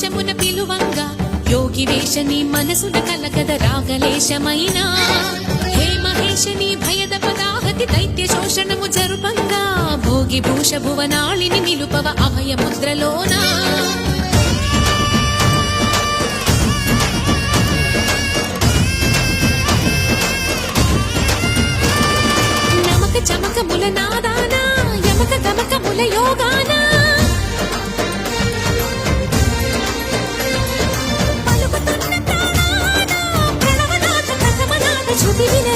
ఆవేశమున పిలువంగా యోగి వేషని మనసున కలగద రాగలేశమైన హే మహేశని భయద పదాహతి దైత్య శోషణము జరుపంగా భోగి భూష భువనాళిని నిలుపవ అభయ ముద్రలోన నమక చమకముల నాదాన యమక గమకముల యోగాన శృతి విన